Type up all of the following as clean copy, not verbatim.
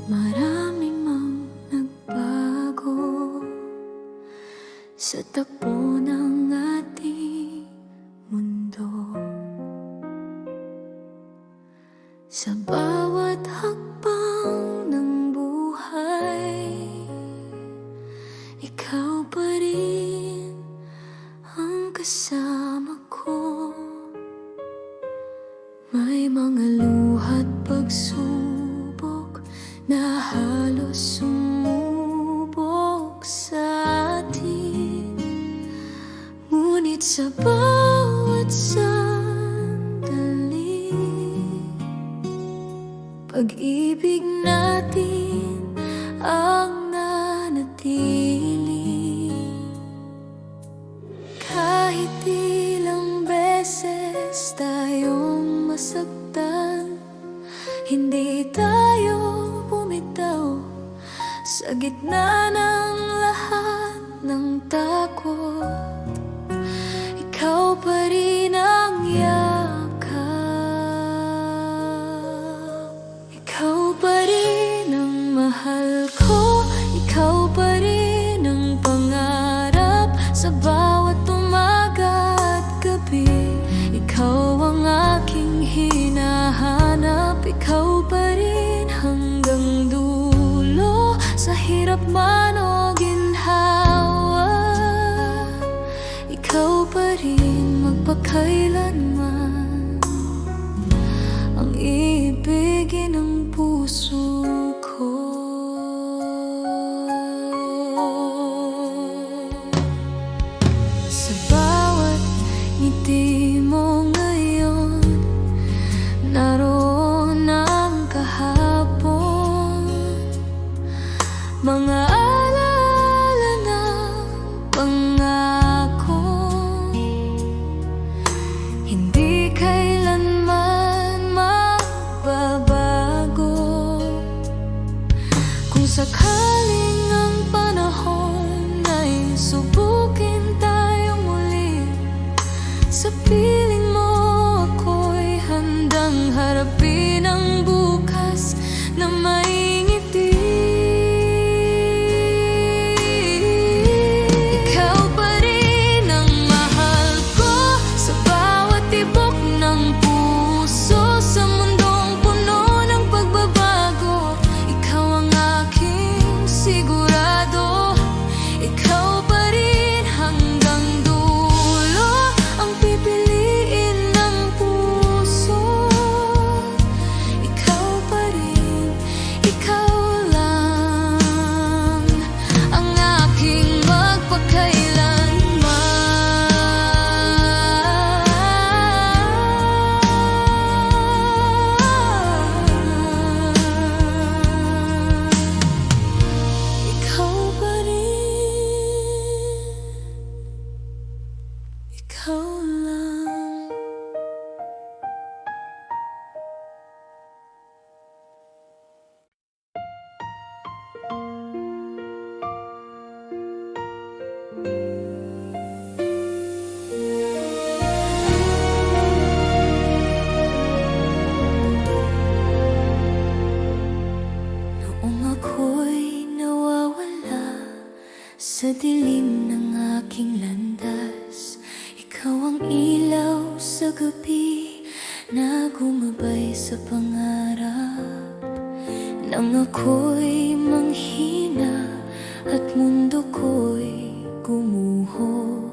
Marami mang nagbago sa takbo ng ating mundo. Sa bawat hakbang ng buhay, ikaw pa rin ang kasama ko. May mga luha't pagsubok na halos sumubok sa atin, ngunit sa bawat sandali, pag-ibig natin ang nanatili. Kahit ilang beses tayong masaktan, hindi tayo bumitaw sa gitna ng lahat ng takot. Ikaw pa rin ang yakap. Ikaw pa rin ang mahal ko. Ikaw pa rin ang pangarap sa bawat umaga at gabi. Ikaw ang aking hinahanap. Ikaw pa rin hanggang dulo, sa hirap man o ginhawa. Ikaw pa rin magpakailanman ang ibigin ng puso ko. Sa bawat ngiti mo ngayon, naroon ang kahapon, mga alaala ng pangako, hindi kailanman magbabago. Kung sakaling ang panahon ay subukin tayong muli, sa piling mo ako'y handang harapin ang bukas na may ngiti. Ikaw pa rin ang mahal ko sa bawat tibok ng puso, sa mundong puno ng pagbabago. Ikaw ang aking sigurado. Ikaw pa rin hanggang dulo, ang pipiliin ng puso. Ikaw pa rin, ikaw lang ang aking magpakailanman. Ikaw pa rin, ikaw lang. Noong ako'y nawawala sa dilim ng aking landas, ikaw ang ilaw sa gabi na gumabay sa pangarap. Nang ako'y manghina at mundo ko'y gumuho,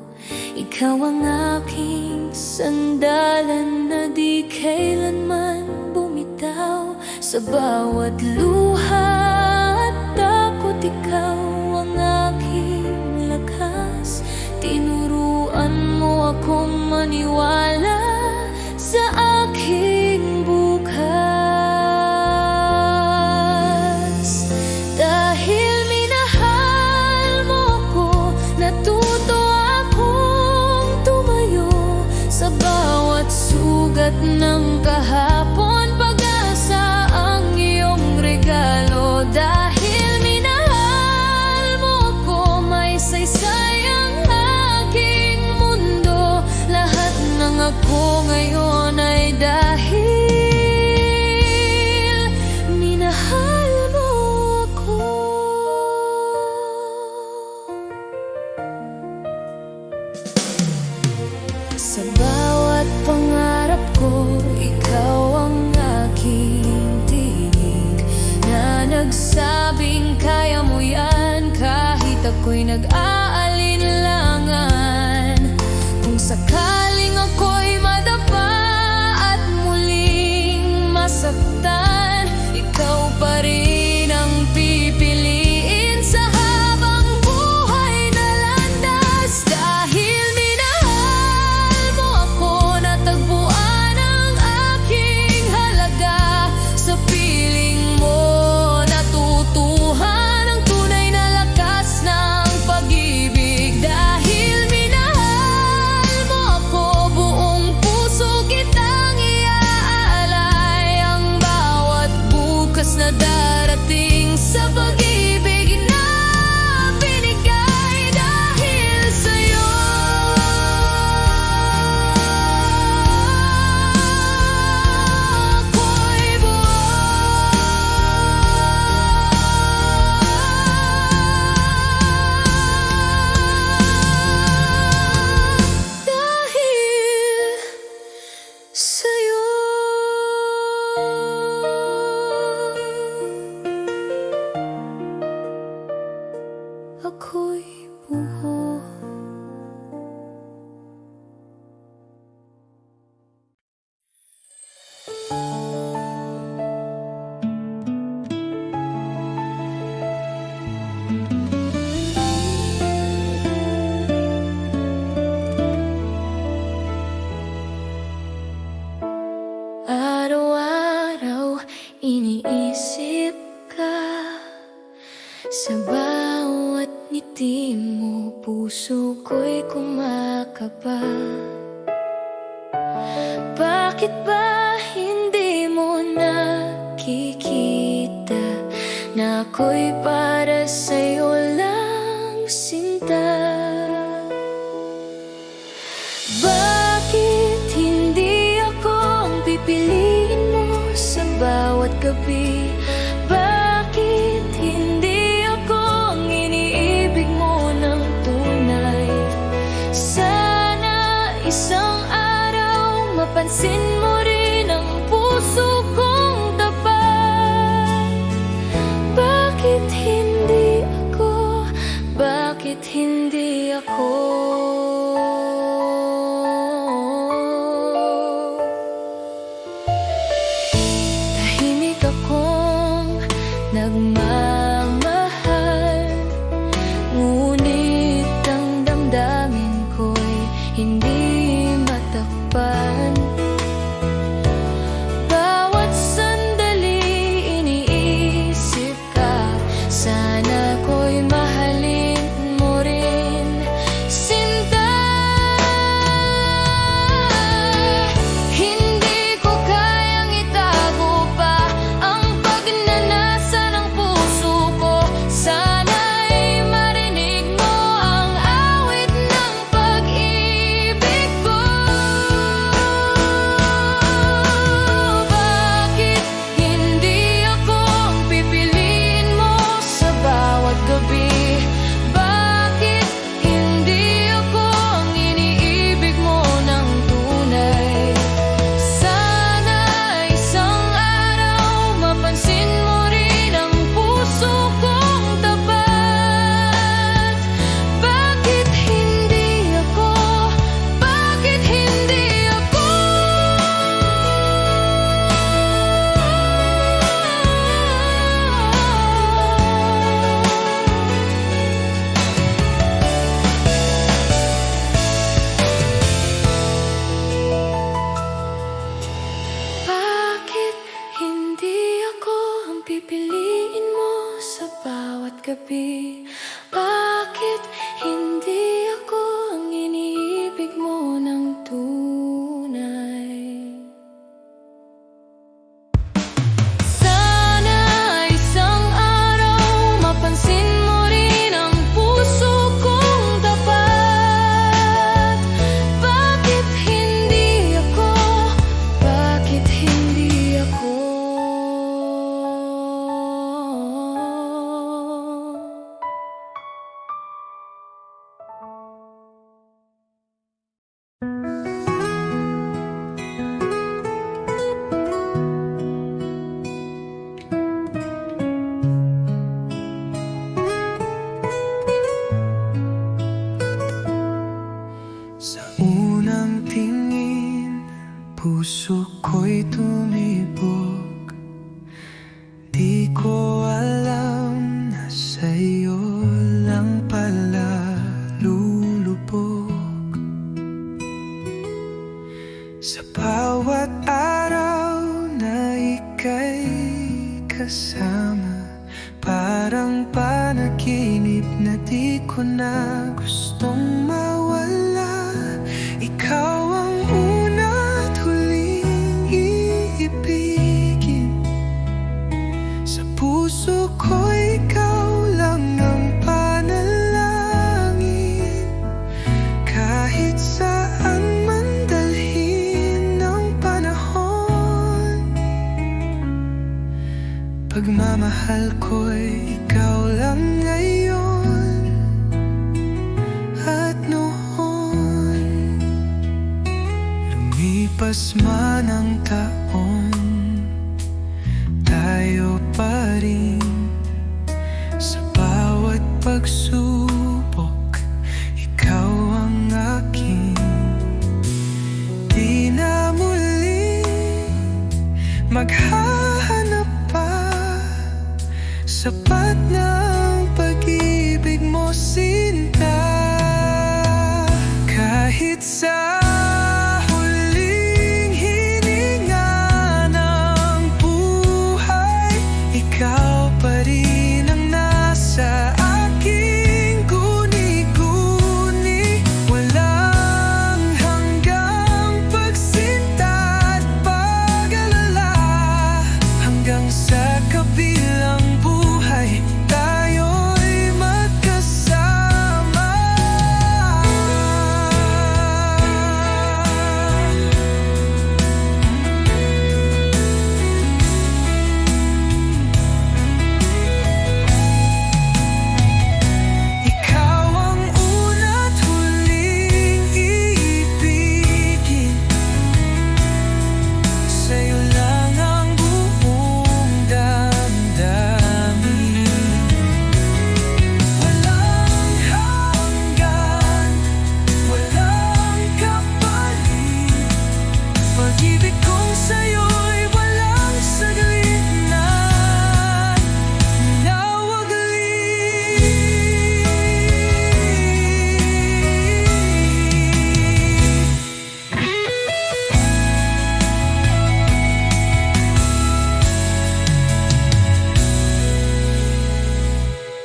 ikaw ang aking sandalan na di kailanman bumitaw. Sa bawat luha at takot, ikaw ang aking lakas. Tinuruan mo akong maniwala sa aking bukas. Dahil minahal mo ako, natuto akong tumayo sa bawat sugat ng kahapon. Pag-asa ang iyong regalo. Dahil minahal mo nagsabing kaya mo yan, kahit ako'y nag-aalinlangan. Kung sakaling ako'y madapa at muling masaktan, ikaw pa rin ang pipiliin sa habang buhay na landas. Dahil minahal mo ako, natagpuan ang aking halaga. Sa piling mo natutuhan ang tunay na lakas ng pag-ibig. Dahil minahal mo ako, buong puso kitang iaalay. Ang bawat bukas na darating sa pag-ibig na binigay. Dahil sa'yo ako'y buhay. Dahil sa'yo ako'y buhay. Araw-araw iniisip ka, sa bawat ngiti mo puso ko'y kumakaba. Bakit ba hindi mo nakikita na ako'y para sa'yo lang, sinta? Bakit hindi ako ang pipiliin mo sa bawat gabi? Bakit hindi ako ang iniibig mo ng tunay? Sana isang araw mapansin mo rin ang puso kong tapat. Bakit hindi ako? Bakit hindi ako? Tahimik akong nagmamahal, ngunit ang damdamin ko'y hindi matakpan. Bawat sandali iniisip ka, sana ko'y mahalin mo rin, sinta. Hindi ko kayang itago pa ang pagnanasa ng puso ko. Sana'y marinig mo ang awit ng pag-ibig ko. Bakit hindi ako ang pipiliin mo sa bawat gabi? Bakit hindi ako ang iniibig mo ng tunay? Sana isang araw mapansin mo rin ang puso kong tapat. Bakit hindi ako? Bakit hindi ako? Bakit hindi ako ang pipiliin mo sa bawat gabi? Bakit hindi ako ang iniibig mo ng tunay? Sana isang araw mapansin mo rin ang puso kong tapat. Bakit hindi ako? Bakit hindi ako? puso ko'y tumibok. Di ko alam na sa'yo lang pala lulubog. Sa bawat araw na ika'y kasama, parang panaginip na di ko na gustong mawala. Ikaw ang una at huling iibigin. Sa puso ko ikaw lang ang panalangin. Kahit saan man dalhin ng panahon, pagmamahal ko'y ikaw lang ngayon at noon. Lumipas man ang taon, tayo pa rin. Sa bawat pagsubok, ikaw ang akin. Di na muli maghahanap pa, sapat ng pag-ibig mo, sinta. Kahit sa huling hininga ng buhay, ikaw pa rin ang nasa aking guni-guni. Walang hanggang pagsinta at pag-alala, hanggang sa kabilang buhay tayo'y magkasama. Ikaw ang una't huling iibigin. Sa'yo lang ang buong damdamin. Walang hanggan, walang kapalit. Pag-ibig kong sa'yo'y walang saglit na nawaglit.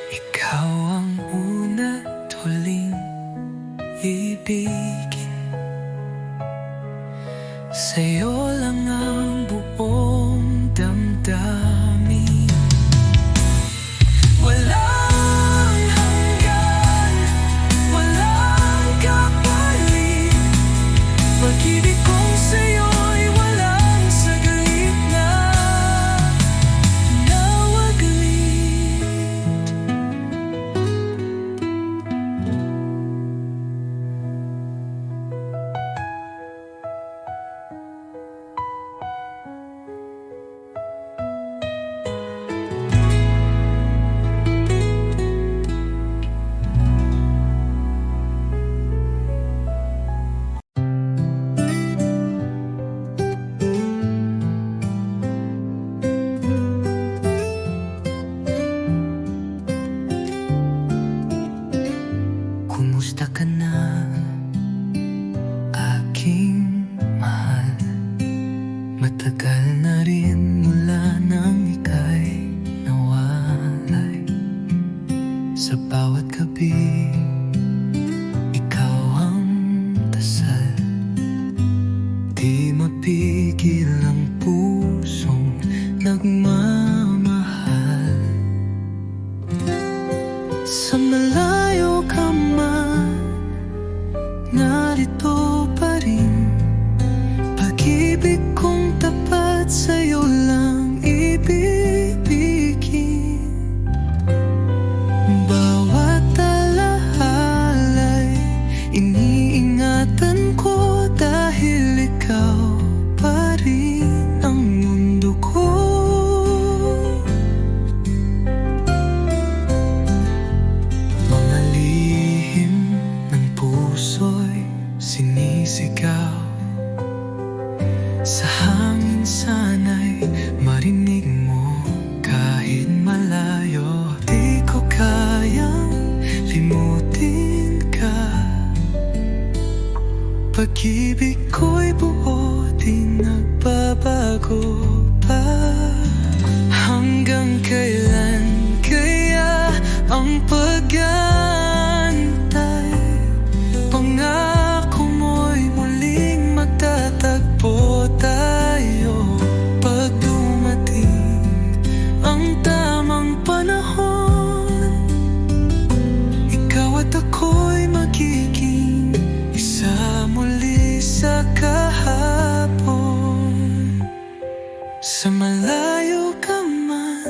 Ikaw ang una't huling ibigin. Sa'yo lang ang buong damdamin. Walang hanggan, walang kapalit. Pag-ibig kong sa'yo'y walang saglit na nawaglit. Kumusta ka na, aking mahal? Matagal na rin mula nang ika'y nawalay. Sa bawat gabi, ikaw ang dasal. Di mapigil ang pusong nagmamahal. Sa malayo ka man, narito pa rin. Pag-ibig kong tapat sa'yo lang ibibigin. Bawat alahala'y iniingatan ko, dahil ikaw pa rin ang mundo ko. Mga lihim ng puso'y pag-ibig ko'y buo, di nagbabago pa. Hanggang kailan kaya ang pag-aantay? Pangako mo'y muling magtatagpo tayo pag dumating ang tamang panahon. Ikaw at ako'y magiging isa muli sa kahapon. Sa malayo ka man,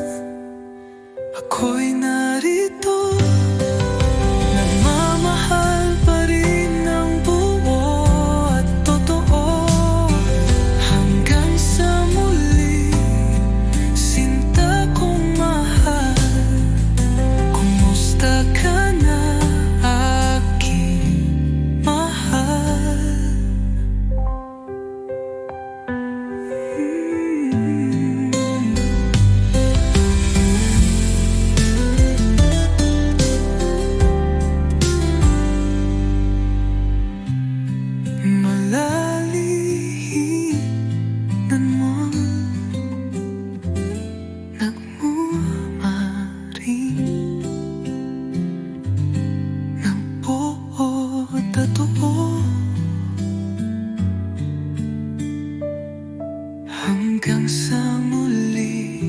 ako'y narito. Nagmamahal pa rin ng buo at totoo. Hanggang sa muli, sinta kong mahal. Kumusta ka na, aking mahal? Malalihinan mo, nagmamaring ng buo at totoo. Hanggang sa muli,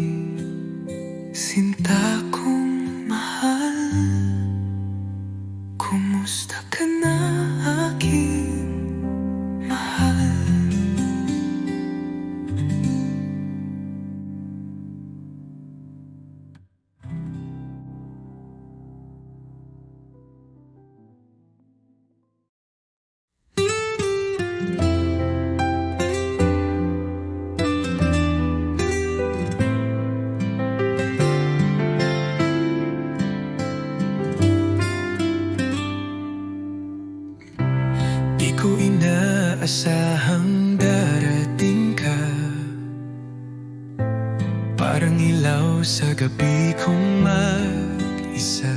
sinta kong mahal. Kumusta ka na, aking mahal? Di ko inaasahang darating ka, parang ilaw sa gabi kong mag-isa.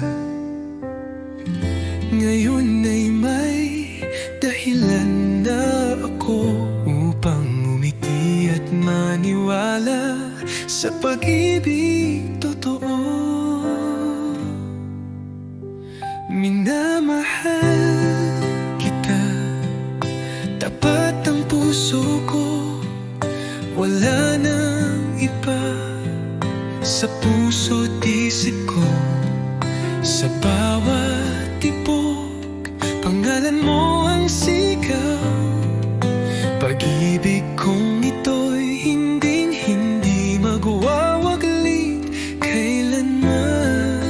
Ngayon ay may dahilan na ako upang umiti at maniwala sa pag-ibig totoo. Minamahal kita, tapat ang puso ko, wala nang iba sa puso't isip ko. Sa bawat tibok, pangalan mo ang sigaw. Pag-ibig kong ito'y hinding-hindi magwawaglit kailanman.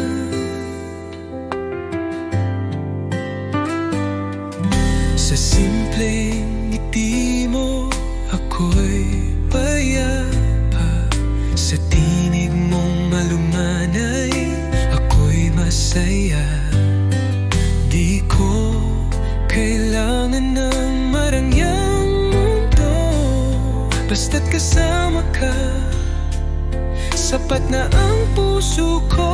Sa simpleng ngiti mo, ako'y payapa. Sa tinig mong malumanay, ako'y masaya. Di ko kailangan ng marangyang mundo, basta't kasama ka, sapat na ang puso ko.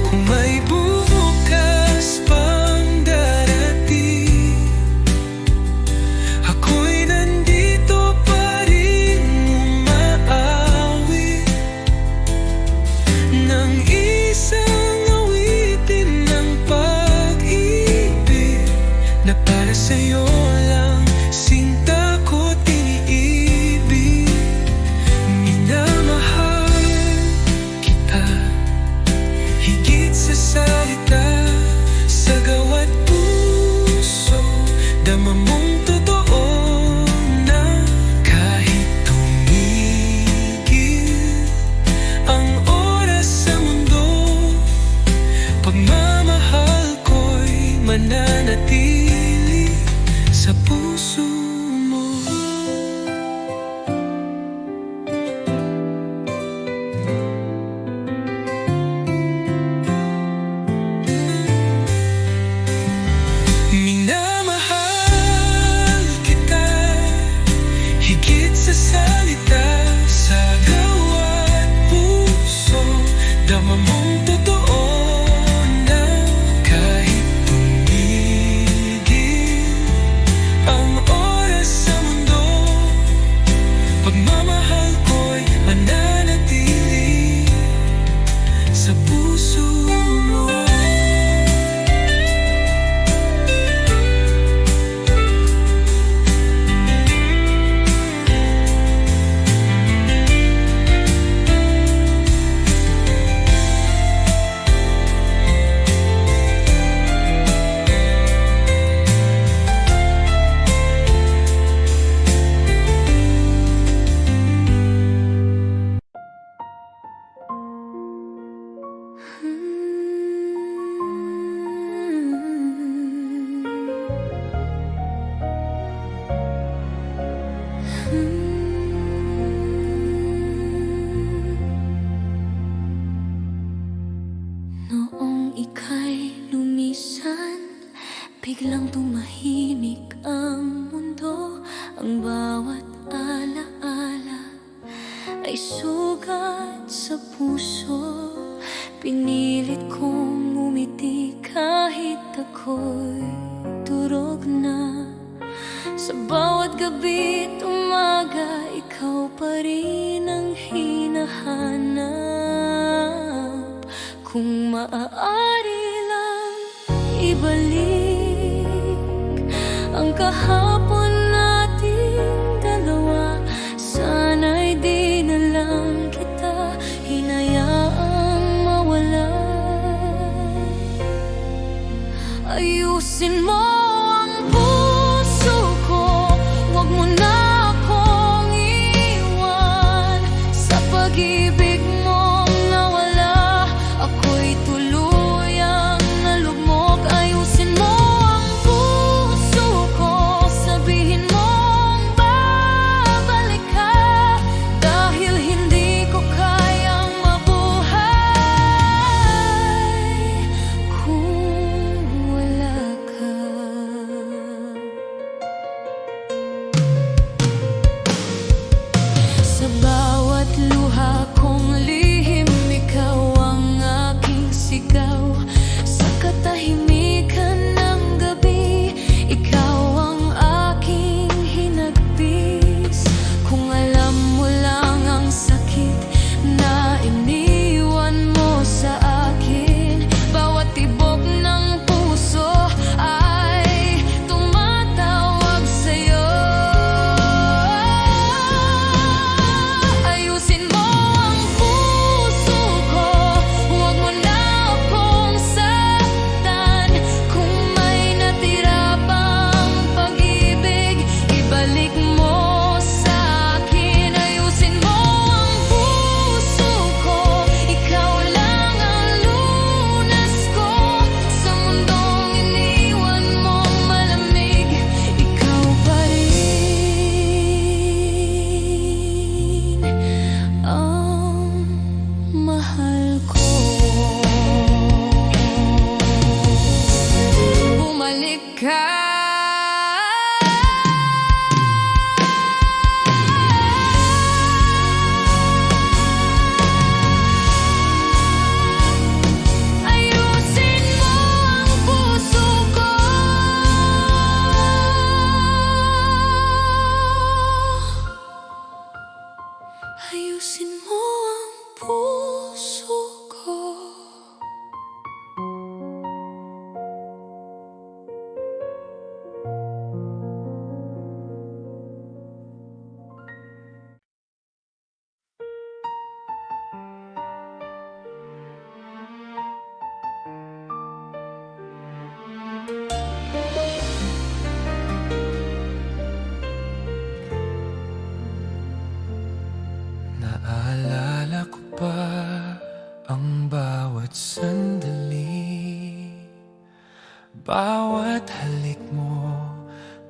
Kung may bukas pang darating, ako'y nandito pa rin umaawit ng isang awitin ng pag-ibig na para sa'yo lang, sinta ko't iniibig. Minamahal Biglang tumahimik ang mundo. Ang bawat alaala ay sugat sa puso. Pinilit kong umiti kahit ako'y durog na. Sa bawat gabi't umaga, ikaw pa rin ang hinahanap. Kung maaari lang ibalik ang kahapon nating dalawa, sana'y di na lang kita hinayaang mawala. Ayusin mo ang puso ko, huwag mo na akong iwan. Sa pag-ibig mong nawala, ako'y tuluyang nalugmok. Ayusin mo ang puso ko, sabihin mong babalik ka, dahil hindi ko kayang mabuhay kung wala ka. Sa bawat luha kong lihim, ikaw ang aking sigaw. Sa katahimikan ng gabi, ikaw ang aking hinagpis. Kung alam mo lang ang sakit na iniwan mo sa akin, bawat tibok ng puso ay tumatawag sa'yo. Ayusin mo ang puso ko, huwag mo na akong saktan. Kung may natira pang pag-ibig, ibalik mo sa akin. Ayusin mo ang puso ko, ikaw lang ang lunas ko. Sa mundong iniwan mong malamig, ikaw pa rin ang mahal ko. Bumalik ka. Ayusin mo ang puso ko. Ayusin mo ang puso ko. Naalala ko pa ang bawat sandali, bawat halik mo,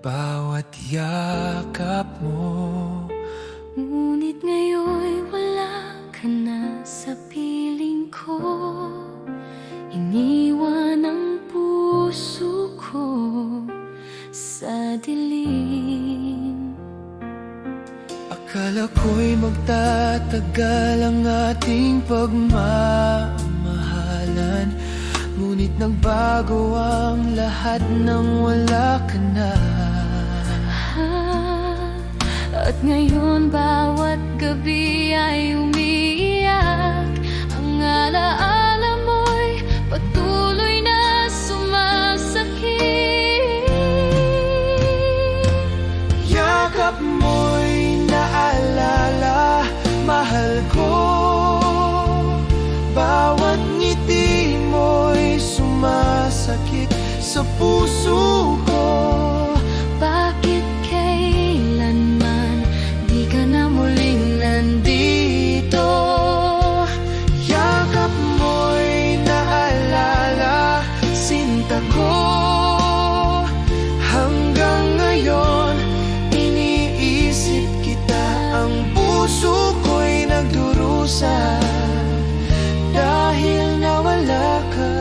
bawat yakap mo. Ngunit ngayon'y wala ka na sa piling ko. Iniwan ang puso ko sa dilim. Akala ko'y magtatagal ang ating pagmamahalan, ngunit nagbago ang lahat nang wala ka na. At ngayon bawat gabi ay umiiyak. Ang alaala mo'y patuloy na sumasakit. Yakap mo'y naalala, mahal ko. Bawat ngiti mo'y sumasakit sa puso ko. Bakit kailanman di ka na muling nandito? Yakap mo'y naalala, sinta ko. Hanggang ngayon, iniisip kita. Ang puso ko'y nagdurusa dahil nawala ka.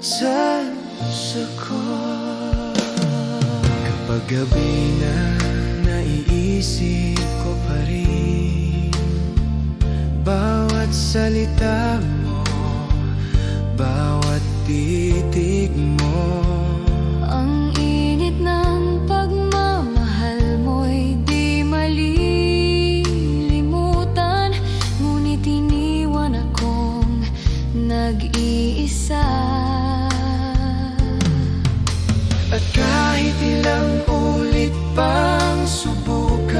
sa puso ko. Kapag gabi na, naiisip ko pa rin bawat salita mo, bawat titig mo. Ang init ng pagmamahal mo'y di malilimutan, ngunit iniwan akong nag-iisa. At kahit ilang ulit pang subukan,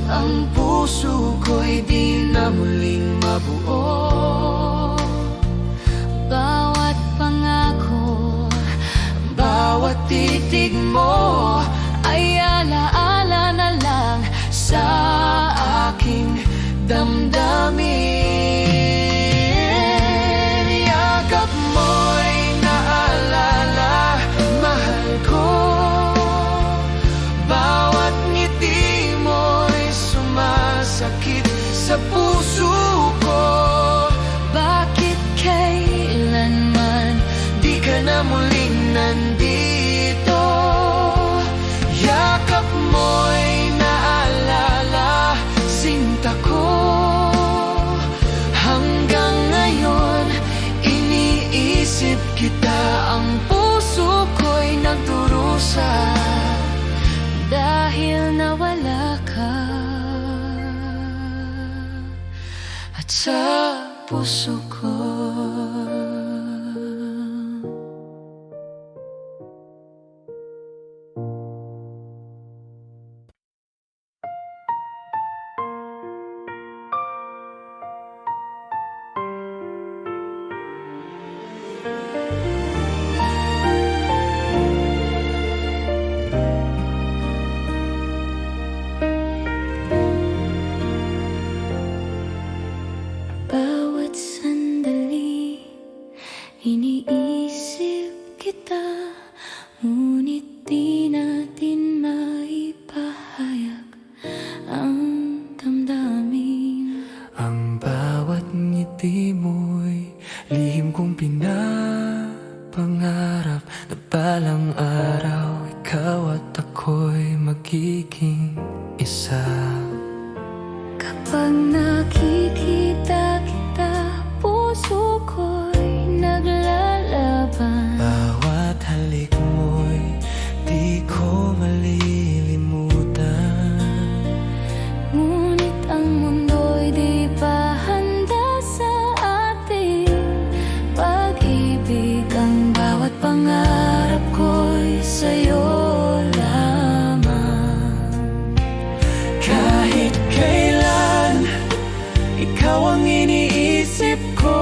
ang puso ko'y di na muling mabuo. Bawat pangako, Bawat titig mo ay alaala na lang sa aking damdamin. Yakap mo'y naalala, mahal ko. Bawat ngiti mo'y sumasakit sa puso ko. bakit kailanman Di ka na muling nandito. Yakap mo'y naalala, sinta ko. Hanggang ngayon, iniisip kita. Ang puso ko'y nagdurusa dahil nawala ka. at sa puso ko. Bawat sandali, iniisip kita, ngunit di natin maipahayag ang damdamin. Ang bawat ngiti mo'y lihim kong pinapangarap na balang araw ikaw at ako'y magiging isa. Kapag nakikita kita, puso ko'y naglalaban. Bawat halik mo'y di ko malilimutan. Ngunit ang mundo'y di pa handa sa ating pag-ibig. Ang bawat pangarap ko'y sa'yo lamang. Kahit kailan, ikaw ang iniisip ko.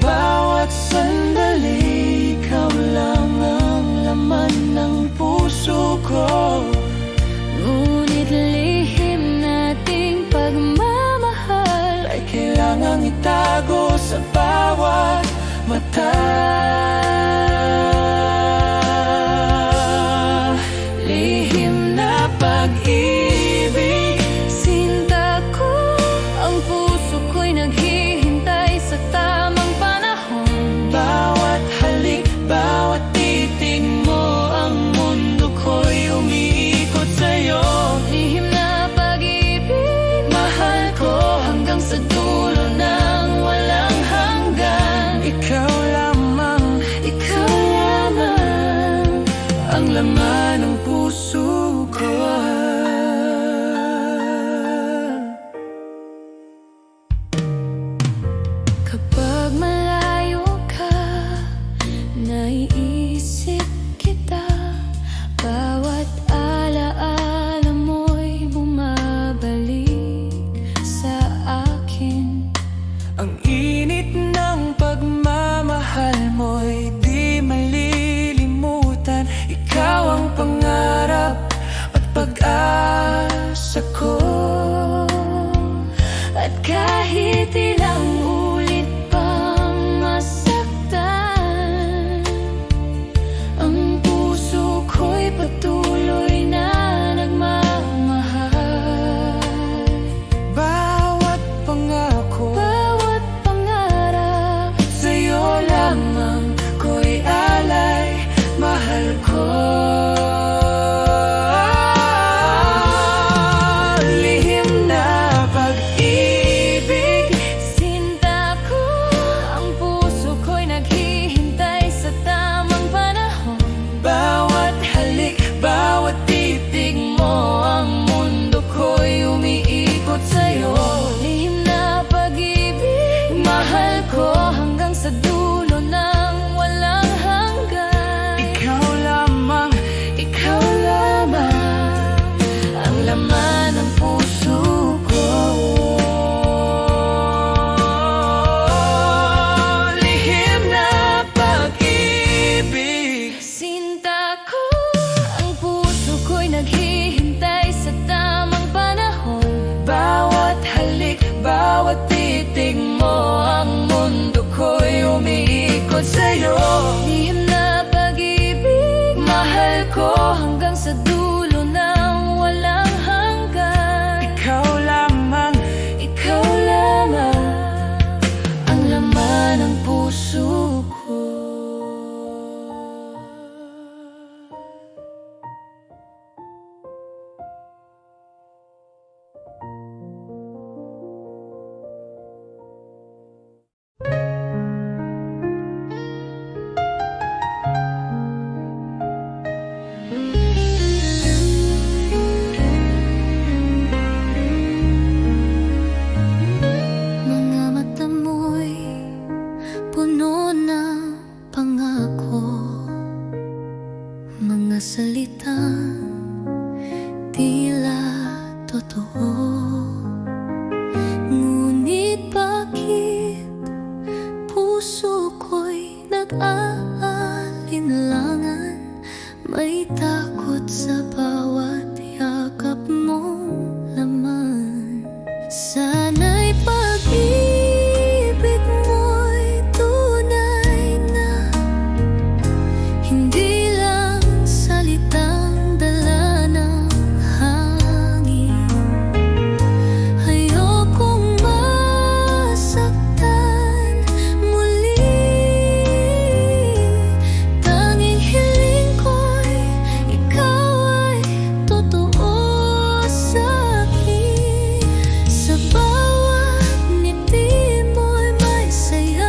Bawat sandali, ikaw lang ang laman ng puso ko. Ngunit lihim nating pagmamahal Ay kailangang itago sa bawat mata. Lihim na pag-ibig, sinta ko, ang puso ko'y naghihintay sa tamang panahon. bawat halik, bawat titig mo, ang mundo ko'y umiikot sa'yo. Lihim na pag-ibig, Mahal ko hanggang sa dulo ng walang hanggan. ikaw lamang, Ikaw lamang ang laman ng puso ko. kapag malayo ka, naiisip kita. Bawat alaala mo'y bumabalik sa akin. Ang init ng pagmamahal mo'y di malilimutan. Ikaw ang pangarap at pag-asa ko. At kahit ilang ulit pang masaktan, ang puso ko'y patuloy na nagmamahal. Bawat pangako, Bawat pangarap bukod sa'yo. Lihim na pag-ibig, mahal ko hanggang sa dulo ng walang hanggan. Ikaw lamang ang laman ng puso ko. Mga mata mo'y puno ng pangako, mga salitang tila totoo. Ngunit bakit puso ko'y nag-aalinlangan? May takot sa bawat yakap mong laman. Sana'y pag-ibig mo'y tunay na, hindi lang salitang dala ng hangin. Ayokong masaktan muli, tanging hiling ko'y ikaw ay totoo sa'kin. Sa bawat ngiti mo'y may saya,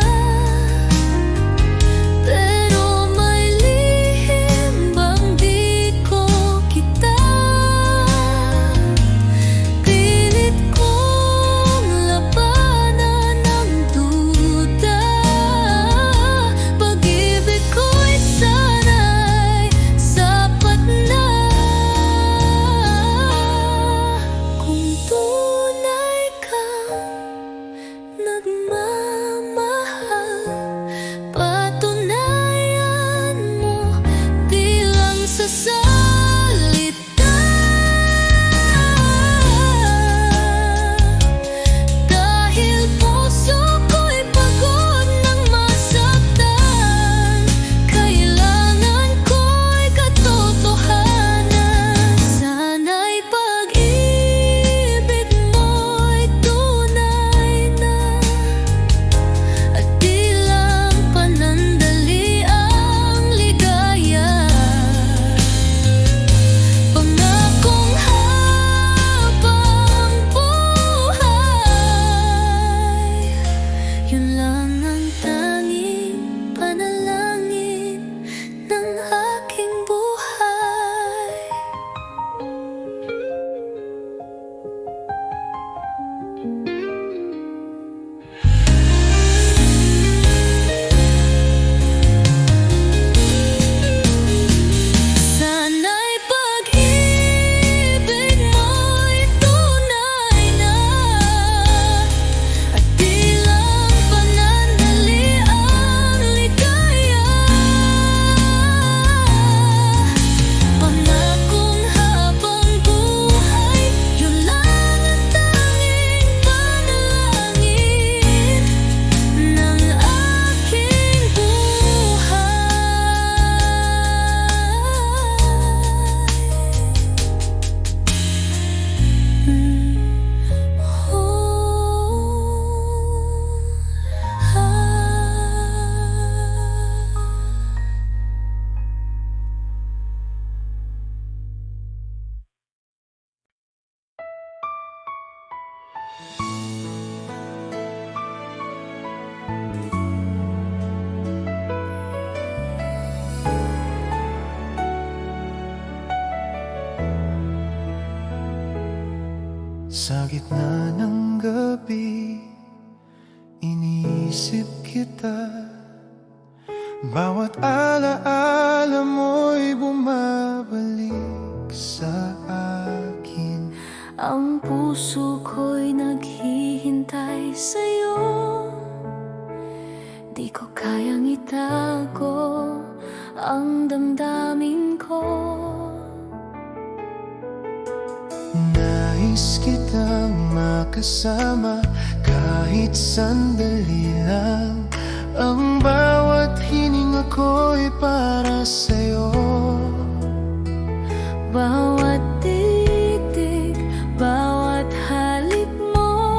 pero may lihim bang di ko kita. Pilit kong labanan ang duda, pag-ibig ko'y sana'y sapat na. Kung tunay kang nagmamahal, patunayan mo di lang sa salita. Dahil puso ko'y pagod ng masaktan, kailangan ko'y katotohanan. Sana'y pag-ibig mo'y tunay na, at di lang panandali ang ligaya. Pangakong habang buhay, yun lang ang tanging panalangin ng aking buhay. Sana'y pag-ibig mo'y tunay na, at di lang panandali ang ligaya. Pangakong habang buhay, yun lang ang tanging panalangin ng aking buhay. Sa gitna ng gabi, iniisip kita. Bawat alaala mo'y bumabalik sa akin. Ang puso ko'y naghihintay sa'yo, di ko kayang itago ang damdamin ko. Nais kitang makasama kahit sandali lang. Ang bawat ako'y para sa'yo. Bawat titig, bawat halik mo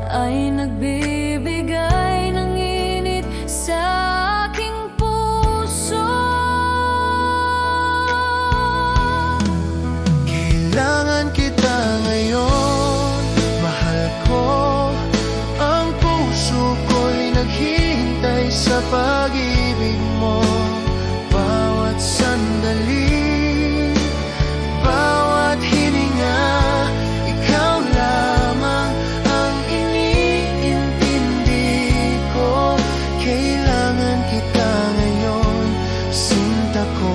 ay nagbibigay ng init sa aking puso. Kailangan kita ngayon, mahal ko. Ang puso ko'y naghihintay sa pag-ibig mo. Bawat sandali, bawat hininga, ikaw lamang ang iniintindi ko. Kailangan kita ngayon, sinta ko,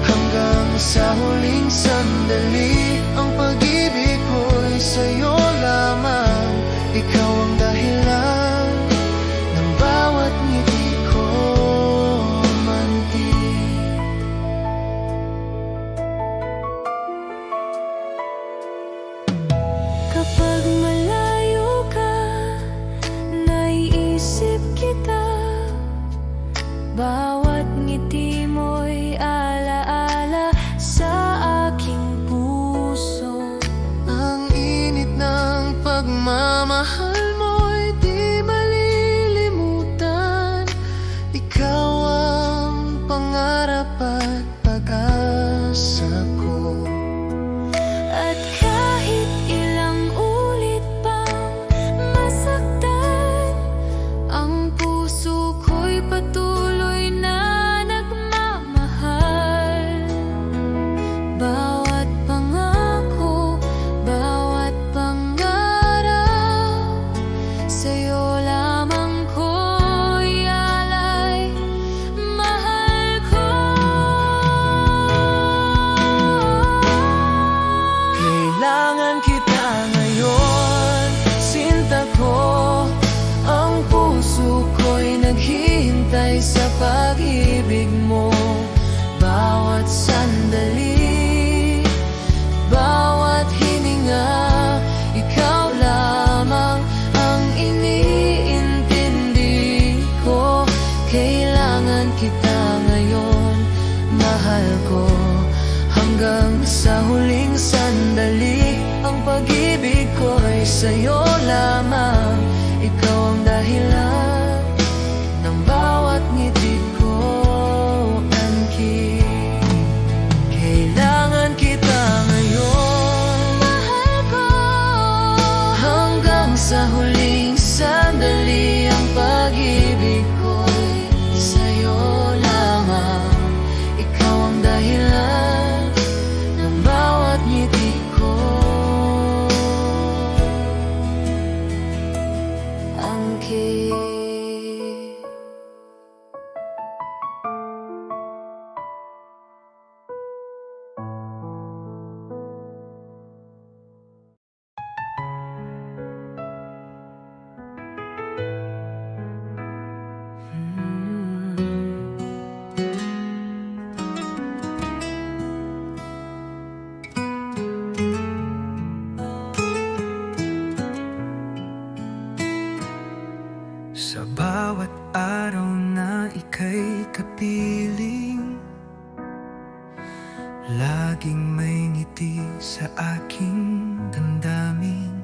hanggang sa huling sandali. Ang pag-ibig ko'y sa'yo lamang, ikaw ang dahilan ng bawat ngiti ko, mantig. Kapag malayo ka, naiisip kita. Bawat ngiti mo'y alaala sa aking puso. Ang init ng pagmamahal mo'y di malilimutan. Ikaw ang pangarap at pag-asa ko. At kahit ilang ulit pang masaktan, ang puso ko'y patuloy na nagmamahal. Bawat pangako, bawat pangarap, sa'yo lamang ko'y alay, mahal ko. Kailangan kita ngayon, sinta ko. Ang puso ko'y naghihintay sa pag-ibig mo. Bawat sandali, bawat hininga, ikaw lamang ang iniintindi ko. Kailangan kita ngayon, mahal ko, hanggang sa huling sandali. Ang pag-ibig ko ay sa'yo lamang, ikaw ang dahilan ng bawat ngiti ko, anking. Kailangan kita ngayon, Mahal ko, hanggang sa huling sandali. Ang pag-ibig ko'y sa'yo lamang, ikaw ang dahilan ng bawat ngiti ko, angkin. Sa bawat araw na ika'y kapiling, laging may ngiti sa aking damdamin.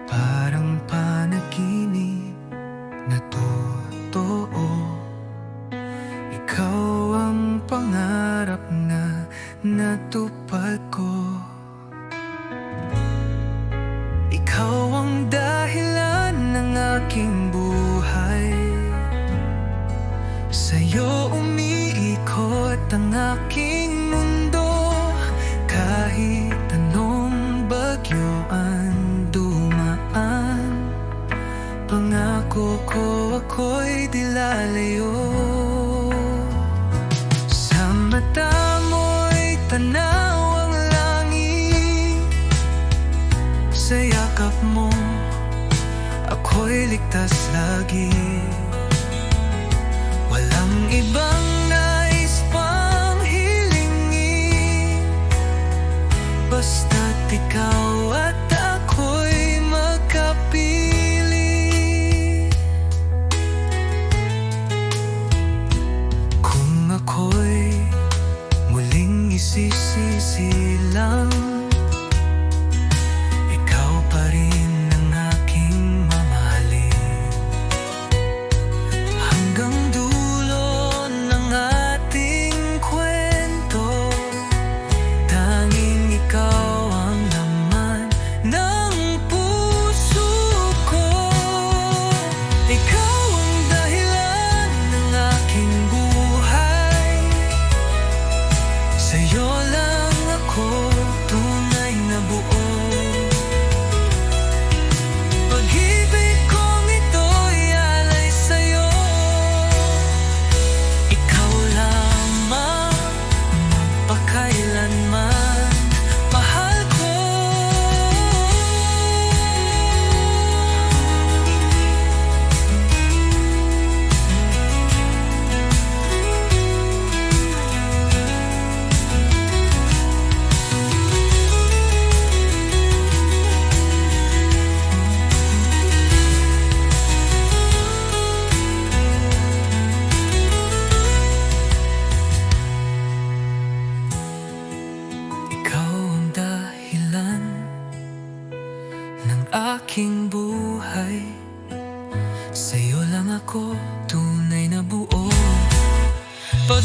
Parang panaginip na totoo, ikaw ang pangarap na natupad ko. Ikaw ang dahilan ng aking buhay, sa'yo umiikot ang aking mundo. Kahit anong bagyo ang dumaan, pangako ko ako'y di lalayo. Sa mata mo'y tanaw ang langit, sa yakap mo ako'y ligtas lagi. Walang ibang nais pang hilingin, basta't ikaw at ako'y magkapiling. sumisilang. Ikaw pa rin ang aking mamahalin. Hanggang dulo ng ating kwento, tanging ikaw ang laman ng puso ko. Ikaw ang dahilan ng aking buhay. Sa'yo lang ako tunay na buo. Pag-ibig kong ito'y alay sa'yo. Ikaw lamang magpakailanman, mahal ko. Ikaw ang dahilan ng aking buhay. Sa'yo lang ako tunay na buo. Pag